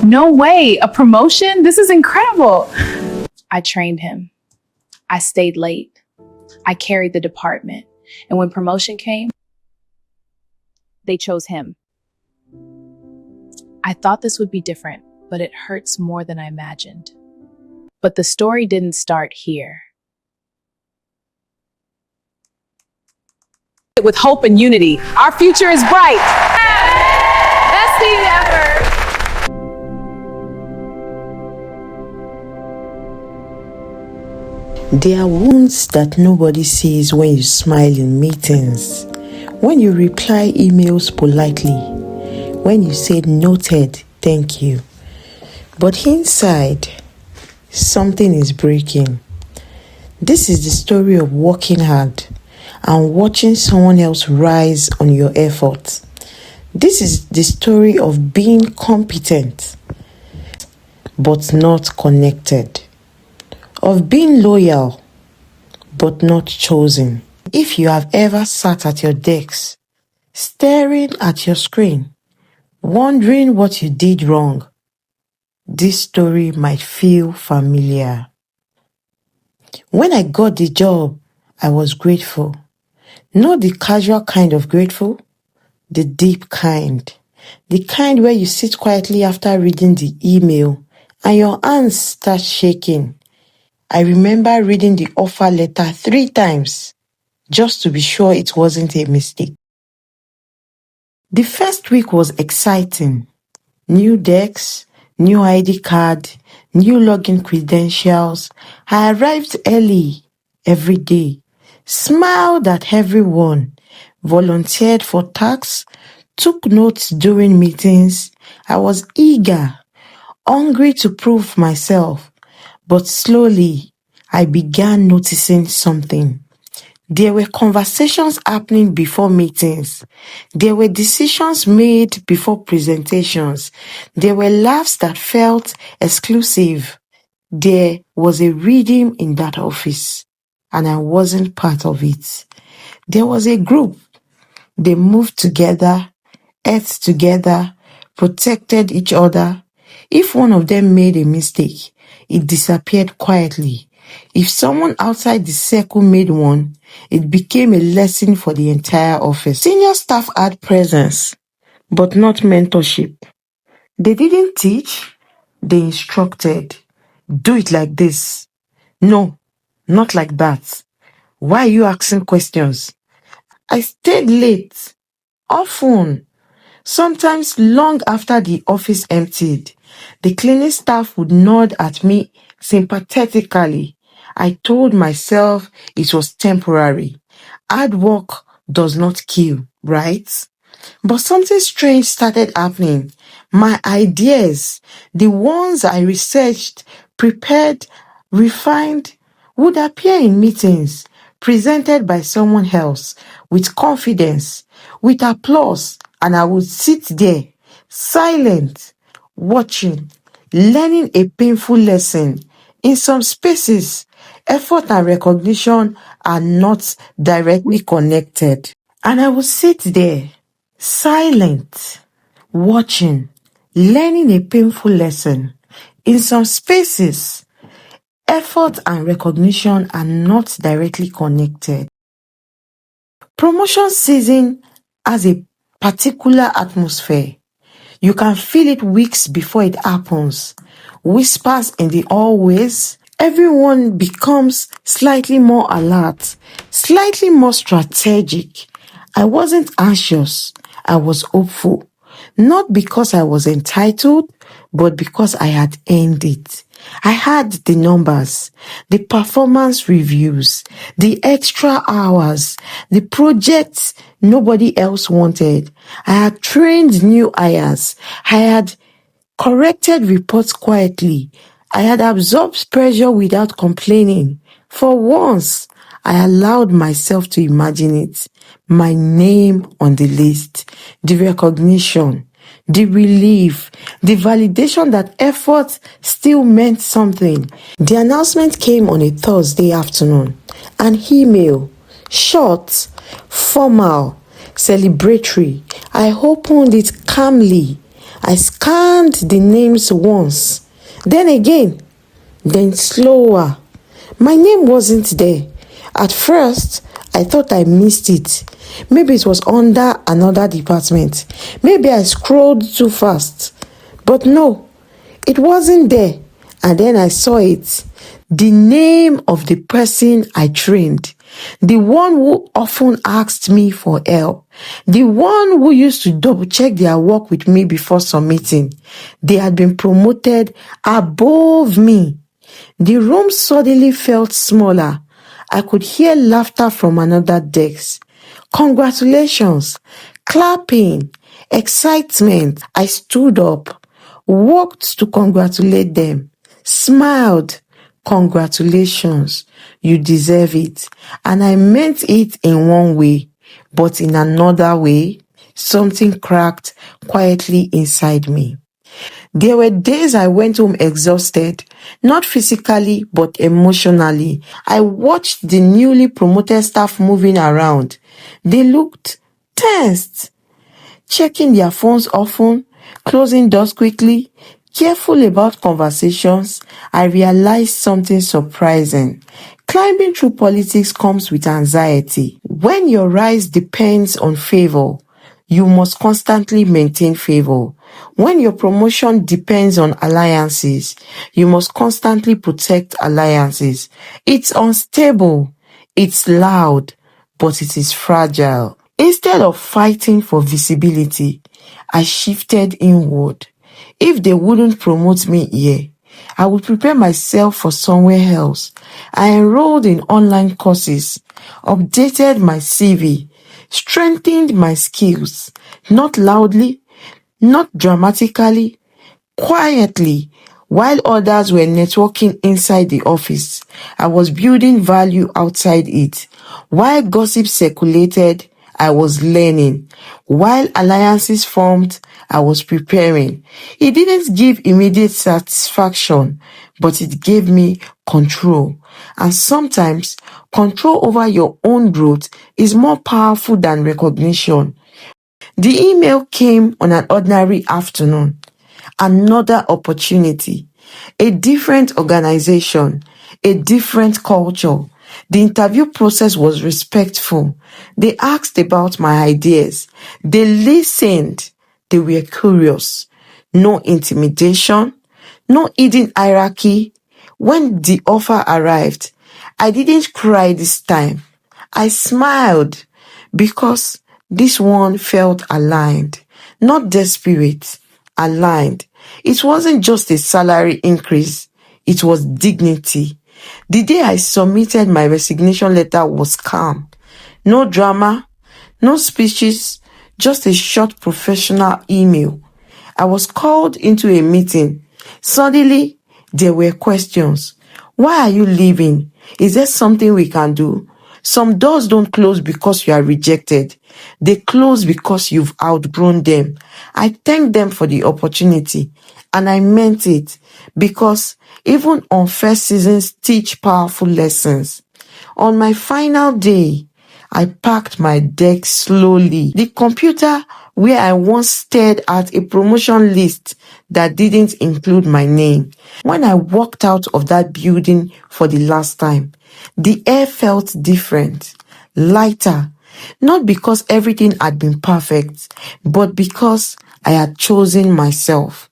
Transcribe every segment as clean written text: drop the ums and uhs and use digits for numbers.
No way, a promotion? This is incredible. I trained him. I stayed late. I carried the department. And when promotion came, they chose him. I thought this would be different, but it hurts more than I imagined. But the story didn't start here. With hope and unity, our future is bright. Best thing ever. There are wounds that nobody sees when you smile in meetings, when you reply emails politely, when you say noted, thank you. But inside, something is breaking. This is the story of working hard and watching someone else rise on your efforts. This is the story of being competent but not connected, of being loyal but not chosen. If you have ever sat at your desk, staring at your screen, wondering what you did wrong, this story might feel familiar. When I got the job, I was grateful. Not the casual kind of grateful, the deep kind. The kind where you sit quietly after reading the email and your hands start shaking. I remember reading the offer letter 3 times just to be sure it wasn't a mistake. The first week was exciting. New decks, new ID card, new login credentials. I arrived early every day, smiled at everyone, volunteered for tasks, took notes during meetings. I was eager, hungry to prove myself. But slowly, I began noticing something. There were conversations happening before meetings. There were decisions made before presentations. There were laughs that felt exclusive. There was a rhythm in that office, and I wasn't part of it. There was a group. They moved together, ate together, protected each other. If one of them made a mistake, it disappeared quietly. If someone outside the circle made one, it became a lesson for the entire office. Senior staff had presence, but not mentorship. They didn't teach, they instructed. Do it like this. No, not like that. Why are you asking questions? I stayed late, often. Sometimes long after the office emptied, the cleaning staff would nod at me sympathetically. I told myself it was temporary. Hard work does not kill, right? But something strange started happening. My ideas, the ones I researched, prepared, refined, would appear in meetings, presented by someone else, with confidence, with applause, and I would sit there, silent, watching, learning a painful lesson. In some spaces, effort and recognition are not directly connected. And I would sit there, silent, watching, learning a painful lesson. In some spaces, effort and recognition are not directly connected. Promotion season has a particular atmosphere. You can feel it weeks before it happens. Whispers in the hallways. Everyone becomes slightly more alert, slightly more strategic. I wasn't anxious. I was hopeful. Not because I was entitled, but because I had earned it. I had the numbers, the performance reviews, the extra hours, the projects nobody else wanted. I had trained new hires. I had corrected reports quietly. I had absorbed pressure without complaining. For once, I allowed myself to imagine it. My name on the list, the recognition, the relief, the validation that effort still meant something. The announcement came on a Thursday afternoon. An email, short, formal, celebratory. I opened it calmly. I scanned the names once, then again, then slower. My name wasn't there. At first, I thought I missed it. Maybe it was under another department. Maybe I scrolled too fast. But no, it wasn't there. And then I saw it. The name of the person I trained. The one who often asked me for help. The one who used to double check their work with me before submitting. They had been promoted above me. The room suddenly felt smaller. I could hear laughter from another desk. Congratulations, clapping, excitement. I stood up, walked to congratulate them, smiled. Congratulations, you deserve it. And I meant it in one way, but in another way, something cracked quietly inside me. There were days I went home exhausted, not physically, but emotionally. I watched the newly promoted staff moving around. They looked tensed, checking their phones often, closing doors quickly, careful about conversations. I realized something surprising. Climbing through politics comes with anxiety. When your rise depends on favor, you must constantly maintain favor. When your promotion depends on alliances, you must constantly protect alliances. It's unstable, it's loud, but it is fragile. Instead of fighting for visibility, I shifted inward. If they wouldn't promote me here, I would prepare myself for somewhere else. I enrolled in online courses, updated my CV, strengthened my skills, not loudly, not dramatically, quietly. While others were networking inside the office, I was building value outside it. While gossip circulated, I was learning. While alliances formed, I was preparing. It didn't give immediate satisfaction, but it gave me control. And sometimes, control over your own growth is more powerful than recognition. The email came on an ordinary afternoon. Another opportunity, a different organization, a different culture. The interview process was respectful. They asked about my ideas. They listened. They were curious. No intimidation, no hidden hierarchy. When the offer arrived, I didn't cry this time. I smiled because this one felt aligned, not desperate, aligned. It wasn't just a salary increase, it was dignity. The day I submitted my resignation letter was calm. No drama, no speeches, just a short professional email. I was called into a meeting. Suddenly, there were questions. Why are you leaving? Is there something we can do? Some doors don't close because you are rejected. They close because you've outgrown them. I thanked them for the opportunity, and I meant it, because even unfair seasons teach powerful lessons. On my final day, I packed my deck slowly. The computer where I once stared at a promotion list that didn't include my name. When I walked out of that building for the last time, the air felt different, lighter, not because everything had been perfect, but because I had chosen myself.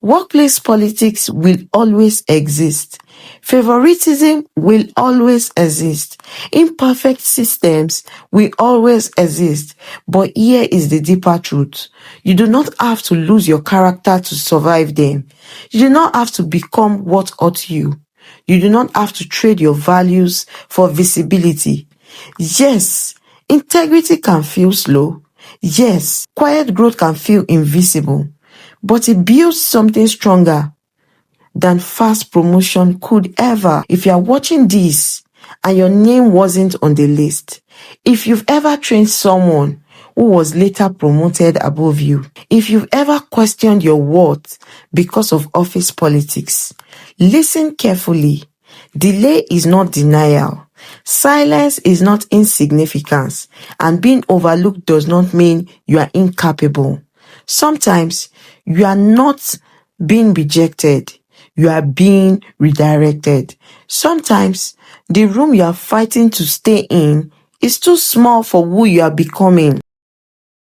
Workplace politics will always exist. Favoritism will always exist. Imperfect systems will always exist. But here is the deeper truth. You do not have to lose your character to survive them. You do not have to become what hurt you. You do not have to trade your values for visibility. Yes, integrity can feel slow. Yes, quiet growth can feel invisible. But it builds something stronger than fast promotion could ever. If you are watching this and your name wasn't on the list, if you've ever trained someone who was later promoted above you, if you've ever questioned your worth because of office politics, listen carefully. Delay is not denial. Silence is not insignificance. And being overlooked does not mean you are incapable. Sometimes You are not being rejected. You are being redirected. Sometimes the room you are fighting to stay in is too small for who you are becoming.